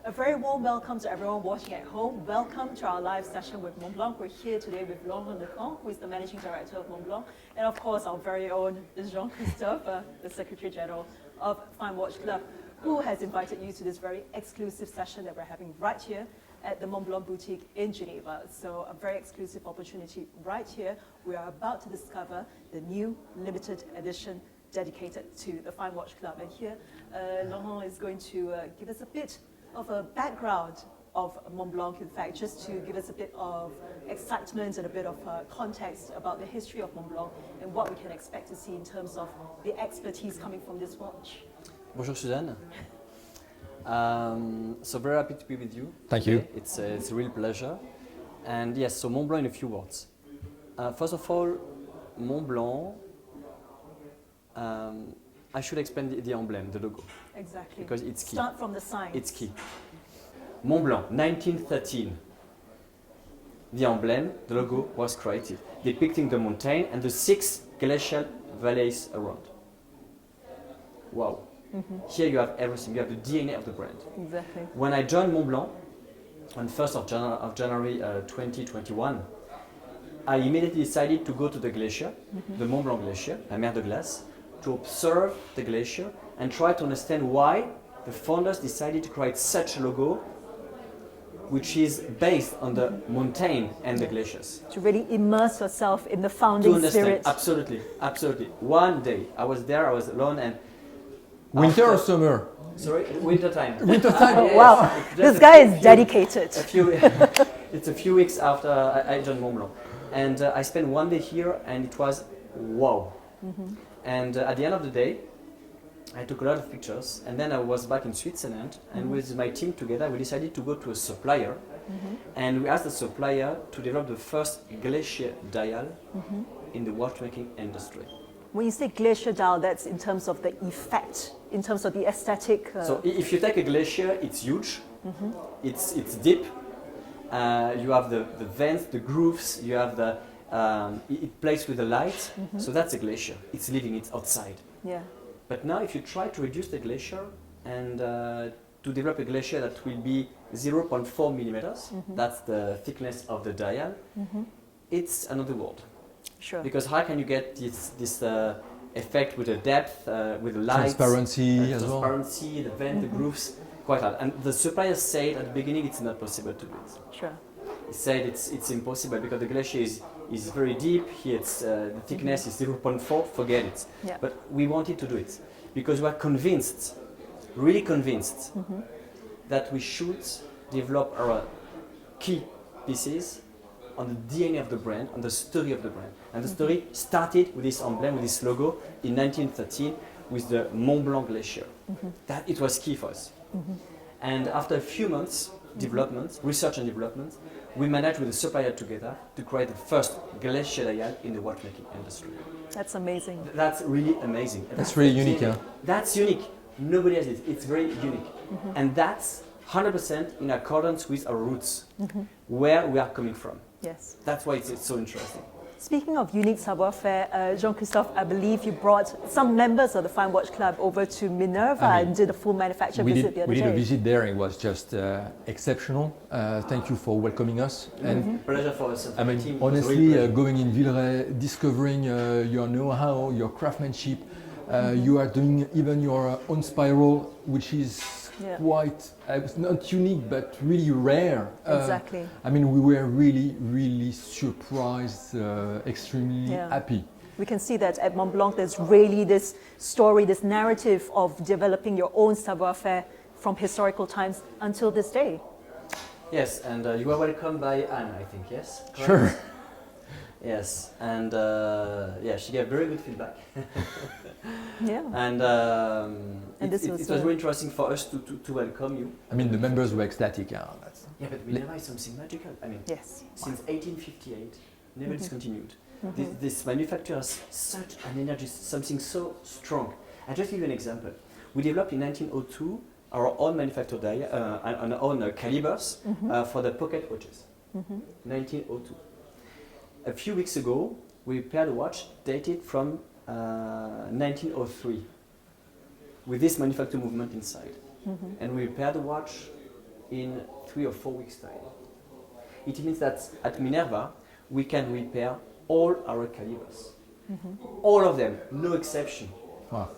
A very warm welcome to everyone watching at home. Welcome to our live session with Montblanc. We're here today with Laurent Lecomte, who is the Managing Director of Montblanc, and of course our very own Jean-Christophe, the Secretary General of Fine Watch Club, who has invited you to this very exclusive session that we're having right here at the Montblanc boutique in Geneva. So a very exclusive opportunity right here. We are about to discover the new limited edition dedicated to the Fine Watch Club. And here, Laurent is going to give us a bit of a background of Montblanc, in fact, just to give us a bit of excitement and a bit of context about the history of Montblanc and what we can expect to see in terms of the expertise coming from this watch. Bonjour Suzanne. So very happy to be with you. Thank you. It's a real pleasure. And yes, so Montblanc in a few words. First of all, Montblanc, I should explain the emblem, the logo. Exactly. Because it's key. Start from the sign. It's key. Montblanc, 1913. The emblem, the logo, was created, depicting the mountain and the 6 glacial valleys around. Wow. Mm-hmm. Here you have everything. You have the DNA of the brand. Exactly. When I joined Montblanc on 1st of January 2021, I immediately decided to go to the glacier, the Montblanc glacier, la mer de glace, to observe the glacier and try to understand why the founders decided to create such a logo which is based on the mountain and the glaciers. To really immerse yourself in the founding to understand, spirit. Absolutely, absolutely. One day, I was there, I was alone, and Winter or summer? Sorry, winter time. Winter time. Oh, wow, this guy is dedicated. It's a few weeks after I joined Montblanc, and I spent one day here, and it was wow. Mm-hmm. And at the end of the day, I took a lot of pictures, and then I was back in Switzerland, and with my team together, we decided to go to a supplier, and we asked the supplier to develop the first glacier dial in the watchmaking industry. When you say glacier dial, that's in terms of the effect, in terms of the aesthetic. So if you take a glacier, it's huge, it's deep. You have the vents, the grooves. You have the it plays with the light. So that's a glacier. It's living. It's outside. Yeah. But now, if you try to reduce the glacier and to develop a glacier that will be 0.4 millimeters, that's the thickness of the dial. It's another world. Sure. Because how can you get this effect with the depth, with the light, transparency as well. Transparency, the vent, the grooves, quite hard. And the suppliers said at the beginning it's not possible to do it. Sure. He said it's impossible because the glacier is very deep. Here it's the thickness is 0.4. Forget it. Yeah. But we wanted to do it because we are convinced, really convinced, that we should develop our key pieces on the DNA of the brand, on the story of the brand. And the story started with this emblem, with this logo in 1913 with the Montblanc glacier. That it was key for us. And after a few months, development, research and development, we managed with the supplier together to create the first glacier dial in the watchmaking industry. That's amazing. That's really amazing. That's really unique, yeah. That's unique. Nobody has it. It's very unique. And that's 100% in accordance with our roots, where we are coming from. Yes. That's why it's so interesting. Speaking of unique savoir-faire, Jean-Christophe, I believe you brought some members of the Fine Watch Club over to Minerva and did a full manufacturer visit the other day. We did a visit there. It was just exceptional. Thank you for welcoming us. And pleasure for us. I mean, honestly, going in Villeray, discovering your know-how, your craftsmanship, you are doing even your own spiral, which is quite not unique but really rare. Exactly. I mean, we were really surprised, extremely happy. We can see that at Montblanc there's really this story, this narrative of developing your own savoir-faire from historical times until this day. Yes, and you are welcomed by Anne, I think, yes? Correct? Sure. Yes, and she gave very good feedback. Yeah. And it was really interesting for us to welcome you. I mean, the members were ecstatic. Yeah, but Minerva is something magical. I mean, since 1858, never discontinued. This manufacturer has such an energy, something so strong. I'll just give you an example. We developed in 1902 our own manufactured our own calibers for the pocket watches. 1902. A few weeks ago, we prepared a watch dated from 1903 with this manufacturing movement inside. And we prepared the watch in 3 or 4 weeks' time. It means that at Minerva, we can repair all our calibers. All of them, no exception. Wow.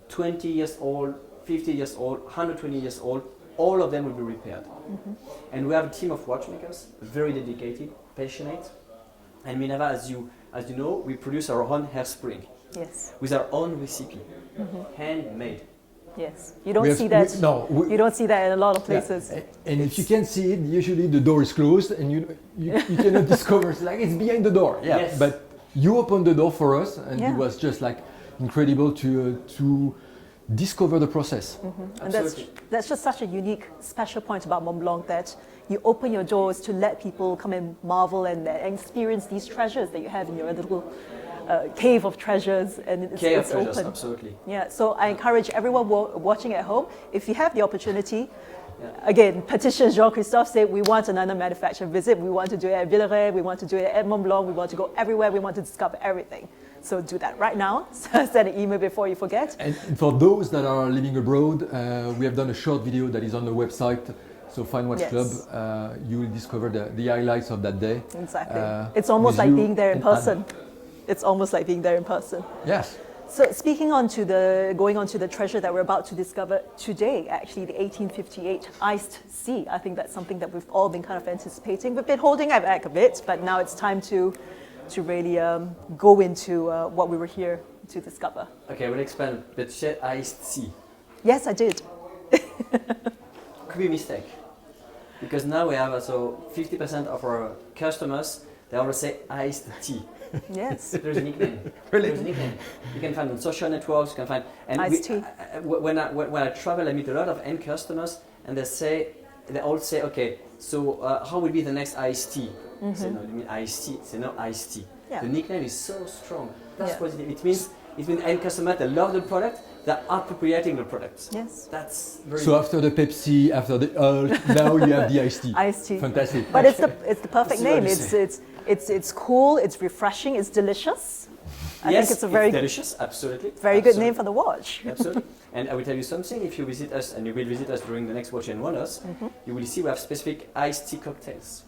20 years old, 50 years old, 120 years old, all of them will be repaired. And we have a team of watchmakers, very dedicated, passionate. And Minerva, as you know, we produce our own hairspring. Yes. With our own recipe, handmade. Yes. You don't see that. You don't see that in a lot of places. Yeah. And if you can see it, usually the door is closed and you cannot discover. It's like it's behind the door. Yeah. Yes. But you opened the door for us, and it was just like incredible to discover the process. And that's just such a unique, special point about Montblanc, that you open your doors to let people come and marvel and experience these treasures that you have in your little cave of treasures, and it's open. Absolutely. Yeah, so I encourage everyone watching at home, if you have the opportunity, again, petition Jean-Christophe, say we want another manufacturer visit, we want to do it at Villeray, we want to do it at Montblanc, we want to go everywhere, we want to discover everything. So do that right now. Send an email before you forget. And for those that are living abroad, we have done a short video that is on the website. So Fine Watch Club, you will discover the highlights of that day. Exactly. It's almost like being there in person. It's almost like being there in person. Yes. So going on to the treasure that we're about to discover today, actually the 1858 iced sea. I think that's something that we've all been kind of anticipating. We've been holding it back a bit, but now it's time to really go into what we were here to discover. Okay, we'll expand. But you said iced sea. Yes, I did. Could be a mistake. Because now we have also 50% of our customers, they always say iced tea. Yes. There's a nickname. Really? There's a nickname. You can find on social networks, you can find... And iced tea. When I travel, I meet a lot of end customers, and they all say, okay, so how will be the next iced tea? I say, no, you mean iced tea? Say, no, iced tea. Yeah. The nickname is so strong. That's positive. It means end customers, they love the product, they're appropriating the product. Yes. That's very... So after the Pepsi, after the now you have the iced tea. Iced tea. Fantastic. But it's the perfect name. It's cool, it's refreshing, it's delicious. I think it's a very delicious, absolutely. Very good name for the watch. Absolutely. And I will tell you something, if you visit us, and you will visit us during the next Watch and Wonders, you will see we have specific iced tea cocktails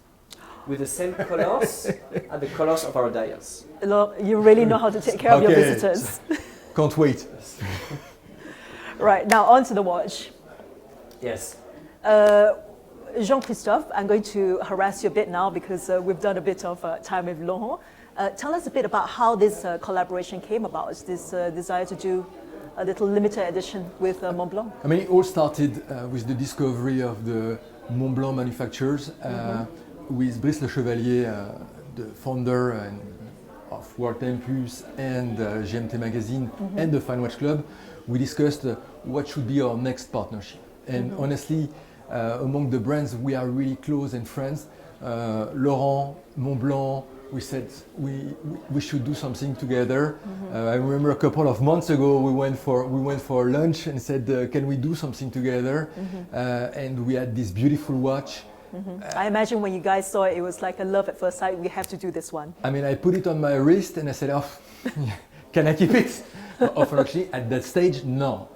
with the same colors as the colors of our dials. You really know how to take care of your visitors. Can't wait. Right, now on to the watch. Yes. Jean-Christophe, I'm going to harass you a bit now because we've done a bit of time with Laurent. Tell us a bit about how this collaboration came about, this desire to do a little limited edition with Montblanc. I mean, it all started with the discovery of the Montblanc manufacturers with Brice Le Chevalier, the founder of World Time Plus and GMT Magazine and the Fine Watch Club. We discussed what should be our next partnership. And honestly, among the brands, we are really close and friends. Laurent, Montblanc, we said we should do something together. I remember a couple of months ago we went for lunch and said, can we do something together? And we had this beautiful watch. I imagine when you guys saw it, it was like a love at first sight. We have to do this one. I mean, I put it on my wrist and I said, oh, can I keep it? Unfortunately, at that stage, no.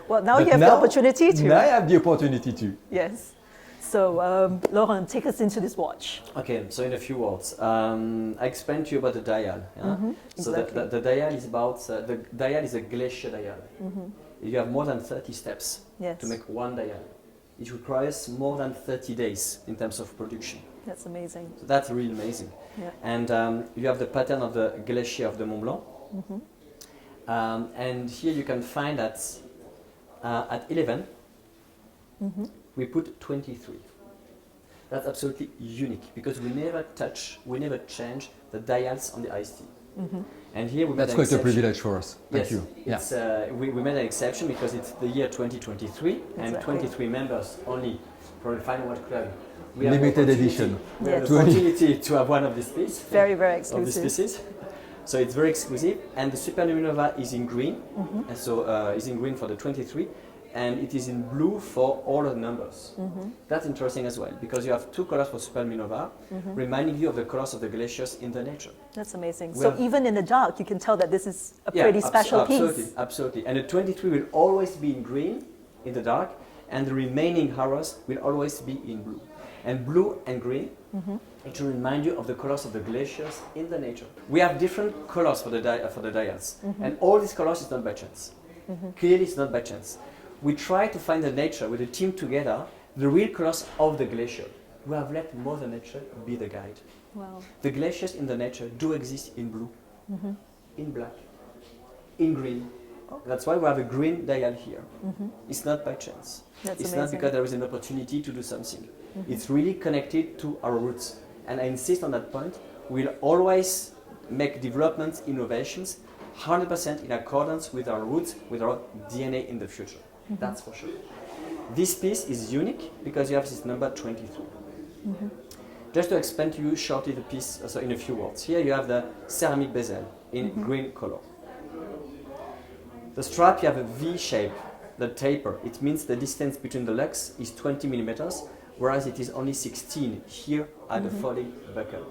Well, now you have the opportunity to. Now I have the opportunity to. Yes. So, Laurent, take us into this watch. Okay, so in a few words, I explained to you about the dial. Yeah? So exactly. the dial is the dial is a glacier dial. You have more than 30 steps to make one dial. It requires more than 30 days in terms of production. That's amazing. So that's really amazing. Yeah. And you have the pattern of the glacier of the Mont Blanc. And here you can find that at 11, we put 23. That's absolutely unique because we never change the dials on the iced tea. And here we That's quite a privilege for us. Thank you. It's, we made an exception because it's the year 2023 and 23 members only for the Fine Watch Club. We limited edition. We have the opportunity to have one of these pieces. Very, very exclusive. Of these pieces. So it's very exclusive, and the Super Nova is in green, and so it's in green for the 23, and it is in blue for all the numbers. That's interesting as well, because you have two colors for Super Nova, reminding you of the colors of the glaciers in the nature. That's amazing. So even in the dark, you can tell that this is a pretty special piece. Absolutely. And the 23 will always be in green in the dark, and the remaining arrows will always be in blue. And blue and green, it will remind you of the colors of the glaciers in the nature. We have different colors for the dials, and all these colors is not by chance. Clearly, it's not by chance. We try to find the nature with the team together, the real colors of the glacier. We have let Mother Nature be the guide. Wow. The glaciers in the nature do exist in blue, in black, in green. That's why we have a green dial here. It's not by chance. That's it's amazing. not because there is an opportunity to do something. It's really connected to our roots. And I insist on that point. We'll always make developments, innovations, 100% in accordance with our roots, with our DNA in the future. That's for sure. This piece is unique because you have this number 23. Just to explain to you shortly the piece, so in a few words. Here you have the ceramic bezel in green color. The strap, you have a V shape, the taper. It means the distance between the lugs is 20 millimeters, whereas it is only 16 here at the folding buckle.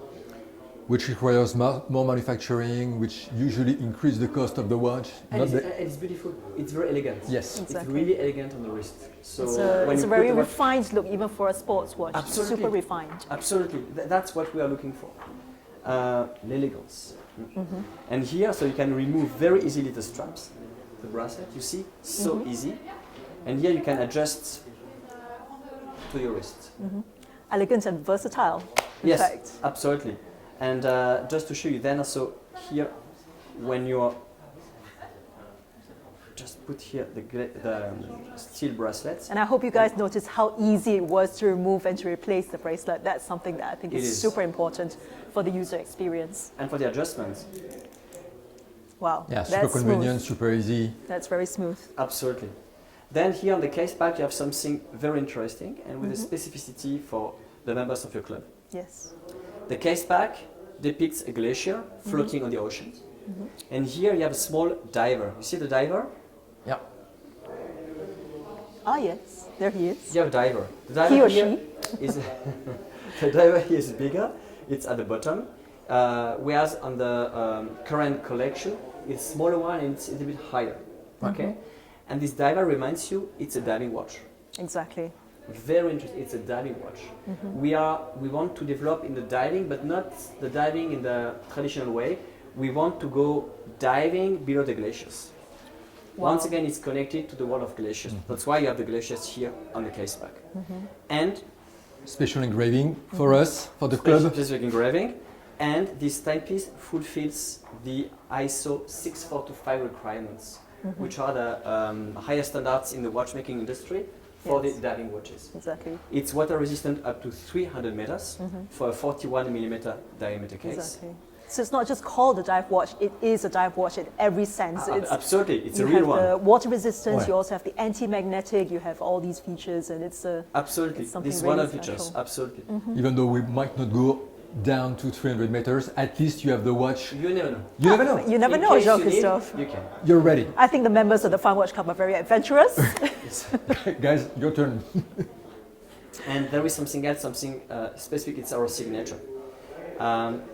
Which requires more manufacturing, which usually increase the cost of the watch. And it's beautiful. It's very elegant. Yes. Exactly. It's really elegant on the wrist. So It's a very refined look, even for a sports watch. Absolutely. Super refined. Absolutely. That's what we are looking for. L'elegance. And here, so you can remove very easily the straps, the bracelet, you see, so easy. And here you can adjust to your wrist. Elegant and versatile, in Yes, fact. absolutely. And just to show you then, also here, when you're just put here the steel bracelets. And I hope you guys noticed how easy it was to remove and to replace the bracelet. That's something that I think is super important for the user experience. And for the adjustments. Wow. Yeah, super convenient, super easy. That's very smooth. Absolutely. Then here on the case back, you have something very interesting and with a specificity for the members of your club. Yes. The case back depicts a glacier floating on the ocean. And here you have a small diver. You see the diver? Yeah. Ah, yes. There he is. You have a diver. The diver He or here is the diver here is bigger. It's at the bottom. Whereas on the current collection, it's smaller one and it's a little bit higher. Okay. And this diver reminds you it's a diving watch. Exactly. Very interesting. It's a diving watch. We want to develop in the diving, but not the diving in the traditional way. We want to go diving below the glaciers. Wow. Once again, it's connected to the world of glaciers. That's why you have the glaciers here on the case back. And Special engraving for us, for the club. specific engraving. And this timepiece fulfills the ISO 6425 requirements, which are the highest standards in the watchmaking industry for the diving watches. Exactly. It's water resistant up to 300 meters for a 41 millimeter diameter case. Exactly. So it's not just called a dive watch, it is a dive watch in every sense. Absolutely, it's a you real have one. the water resistance, Ouais. you also have the anti-magnetic, you have all these features, and it's a Absolutely, it's something this is one really of the features. special. Absolutely. Even though we might not go down to 300 meters, at least you have the watch. You never know. You never know. You never In know, case you need, Jean-Christophe. you can. You're ready. I think the members of the Fine Watch Club are very adventurous. Guys, your turn. And there is something else, something specific, it's our signature.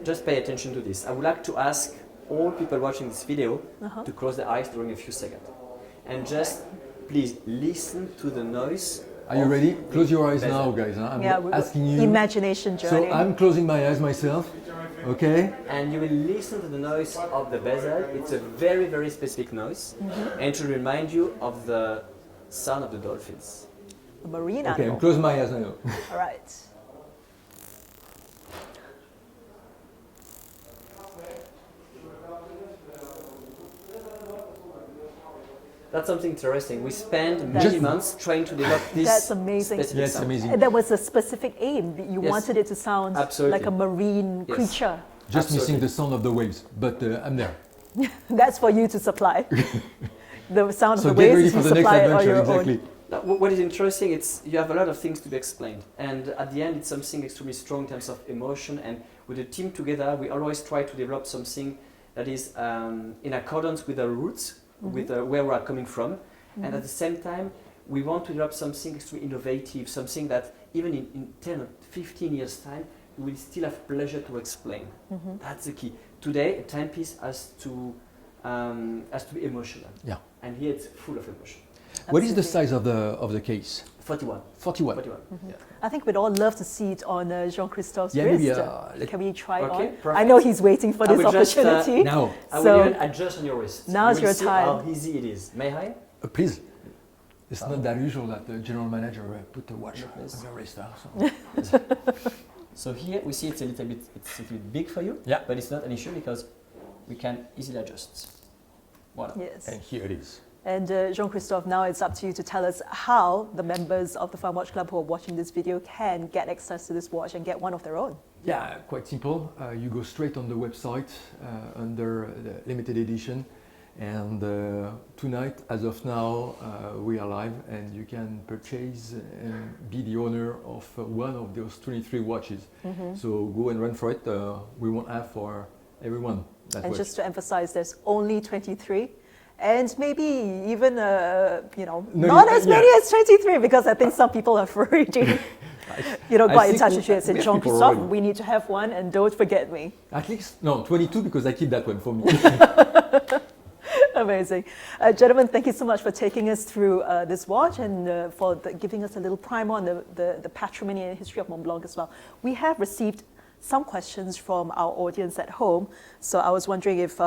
Just pay attention to this. I would like to ask all people watching this video to close their eyes during a few seconds. And just please listen to the noise. Are you ready? Close your eyes bezel. now, guys. Huh? I'm Yeah, asking you. Imagination journey. So I'm closing my eyes myself. Okay. And you will listen to the noise of the bezel. It's a very, very specific noise. And to remind you of the sound of the dolphins. A marine Okay, animal. I'm closing my eyes now. All right. That's something interesting. We spent many months trying to develop this That's amazing. specific Yes, sound. amazing. And that was a specific aim. You Yes. wanted it to sound Absolutely. like a marine Yes. creature. Just missing Absolutely. the sound of the waves, but I'm there. That's for you to supply. The sound So of the get waves, ready you for the next supply it on adventure. your Exactly. own. Now, what is interesting, it's you have a lot of things to be explained, and at the end, it's something extremely strong in terms of emotion. And with the team together, we always try to develop something that is in accordance with our roots, with where we are coming from, and at the same time, we want to develop something extremely innovative, something that even in 10 or 15 years' time, we will still have pleasure to explain. That's the key. Today, a timepiece has to be emotional. Yeah. And here it's full of emotion. What is the Absolutely. size of the case? 41. 41. 41. Yeah. I think we'd all love to see it on Jean-Christophe's Yeah, wrist. maybe, Can we try it Okay, on? perfect. I know he's waiting for I this will just, opportunity. Now, I So- will even adjust on your wrist. Now's You will your see time. how easy it is. May I? please. It's not that usual that the general manager put a watch Yes. on your wrist. So. So here we see it's a little bit big for you, Yeah. but it's not an issue because we can easily adjust. Voilà. Yes. And here it is. And Jean-Christophe, now it's up to you to tell us how the members of the Fine Watch Club who are watching this video can get access to this watch and get one of their own. Yeah, quite simple. You go straight on the website under the limited edition. And tonight, as of now, we are live and you can purchase and be the owner of one of those 23 watches. So go and run for it. We won't have for everyone that And watch. just to emphasize, there's only 23. And maybe even, No, not you- as yeah. many as 23, because I think some people have already, got in think touch we- with you and said, we have people Jean-Christophe, already. we need to have one and don't forget me. At least, no, 22 because I keep that one for me. Amazing. Gentlemen, thank you so much for taking us through this watch and for giving us a little primer on the patrimony and history of Montblanc as well. We have received some questions from our audience at home, so I was wondering if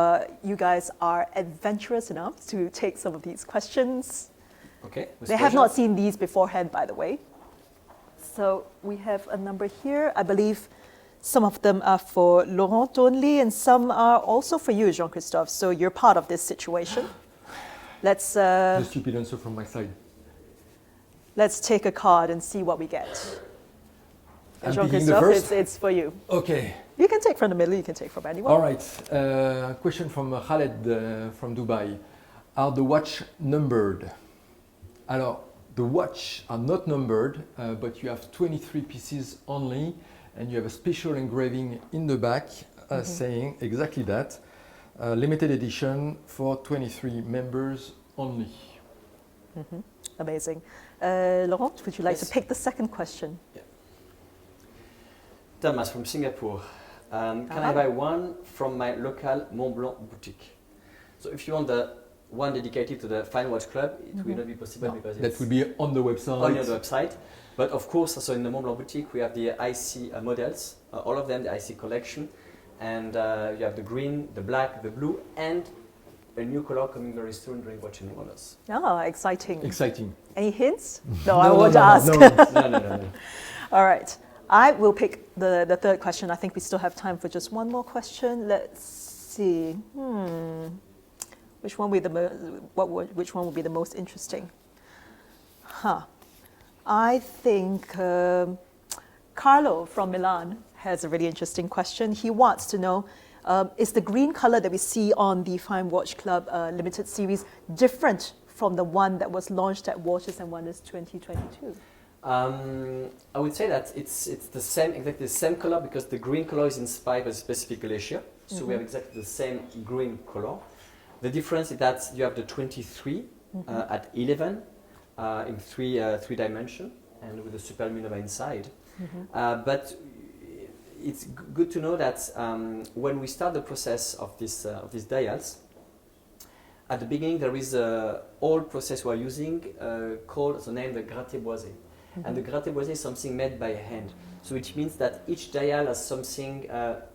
you guys are adventurous enough to take some of these questions. Okay. with They have pleasure. not seen these beforehand, by the way. So we have a number here. I believe some of them are for Laurent only, and some are also for you, Jean-Christophe. So you're part of this situation. Let's The stupid answer from my side. let's take a card and see what we get. I'm picking the Jean-Christophe, first. it's for you. Okay. You can take from the middle. You can take from anyone. All right. Question from Khaled from Dubai. Are the watch numbered? Alors, the watch are not numbered, but you have 23 pieces only, and you have a special engraving in the back saying exactly that. Limited edition for 23 members only. Amazing. Laurent, would you like Yes. to pick the second question? Thomas from Singapore. Can I Uh-huh. buy one from my local Montblanc boutique? So if you want the one dedicated to the Fine Watch Club, it will not be possible No, because that it's will be on the website. on the website. But of course, also in the Montblanc boutique, we have the IC models, all of them, the IC collection. And you have the green, the black, the blue, and a new color coming very soon during Watch and Wonders. Ah, exciting. Exciting. Any hints? No, I won't no, ask. No, No. All right. I will pick the third question. I think we still have time for just one more question. Let's see. Which one will be which one will be the most interesting? I think Carlo from Milan has a really interesting question. He wants to know, is the green color that we see on the Fine Watch Club limited series different from the one that was launched at Watches and Wonders 2022? I would say that it's the same, exactly the same color, because the green color is inspired by a specific glacier. So we have exactly the same green color. The difference is that you have the 23 at 11 in three dimension and with a supernova inside. But it's good to know that when we start the process of these dials, at the beginning there is a old process we are using called the name the gratte-boisé. And the gratte-boisé is something made by hand. So it means that each dial has something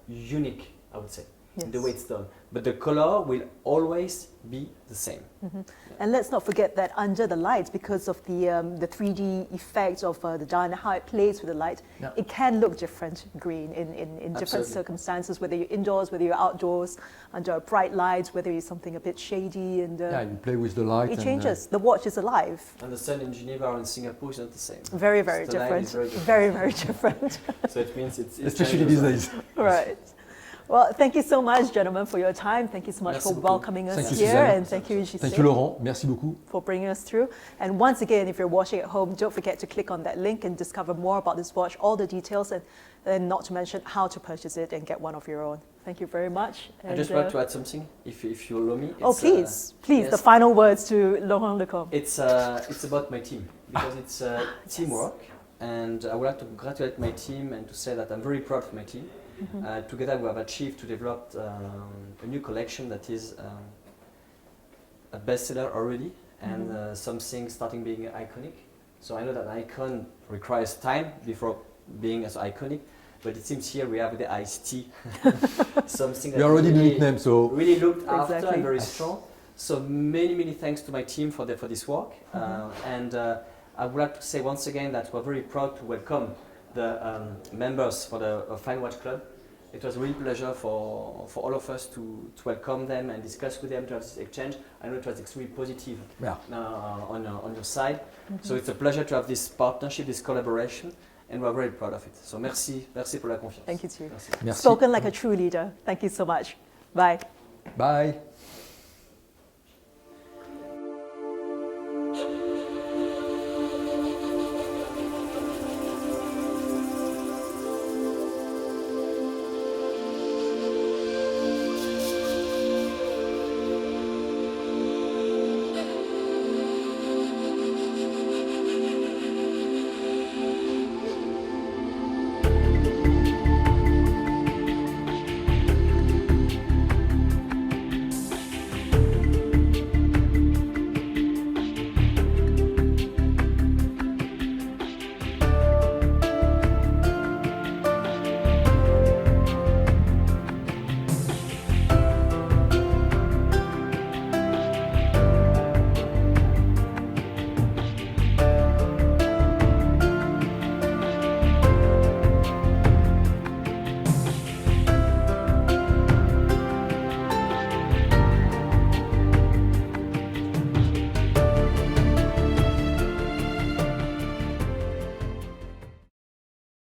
unique, I would say, in the way it's done. But the color will always be the same. And let's not forget that under the light, because of the 3D effect of the dial and how it plays with the light, it can look different green in different circumstances, whether you're indoors, whether you're outdoors, under a bright light, whether it's something a bit shady. And Yeah, you play with the light. it changes. The watch is alive. And the sun in Geneva or in Singapore is not the same. Very, very So the light different. is very different. Very, very different. So it means it's Especially these days. Right. Well, thank you so much, gentlemen, for your time. Thank you so much Merci for beaucoup. welcoming us Thank you, here. Suzanne. And thank you, Gisèle, Thank you, Laurent. Merci beaucoup. for bringing us through. And once again, if you're watching at home, don't forget to click on that link and discover more about this watch, all the details, and not to mention how to purchase it and get one of your own. Thank you very much. I just want to add something, if you allow me. Oh, It's, please, yes. the final words to Laurent Lecomte. It's about my team, because it's teamwork, and I would like to congratulate my team and to say that I'm very proud of my team. Together we have achieved to develop a new collection that is a bestseller already, and something starting being iconic. So I know that an icon requires time before being as iconic, but it seems here we have the iced tea, something that We already really, nickname, so really looked after Exactly. and very strong. So many thanks to my team for this work, and I would like to say once again that we're very proud to welcome the members for the Fine Watch Club. It was a real pleasure for all of us to welcome them and discuss with them, to have this exchange. I know it was extremely positive on your side. So it's a pleasure to have this partnership, this collaboration, and we're very proud of it. So merci pour la confiance. Thank you too. Merci. merci. Spoken like a true leader. Thank you so much. Bye. Bye.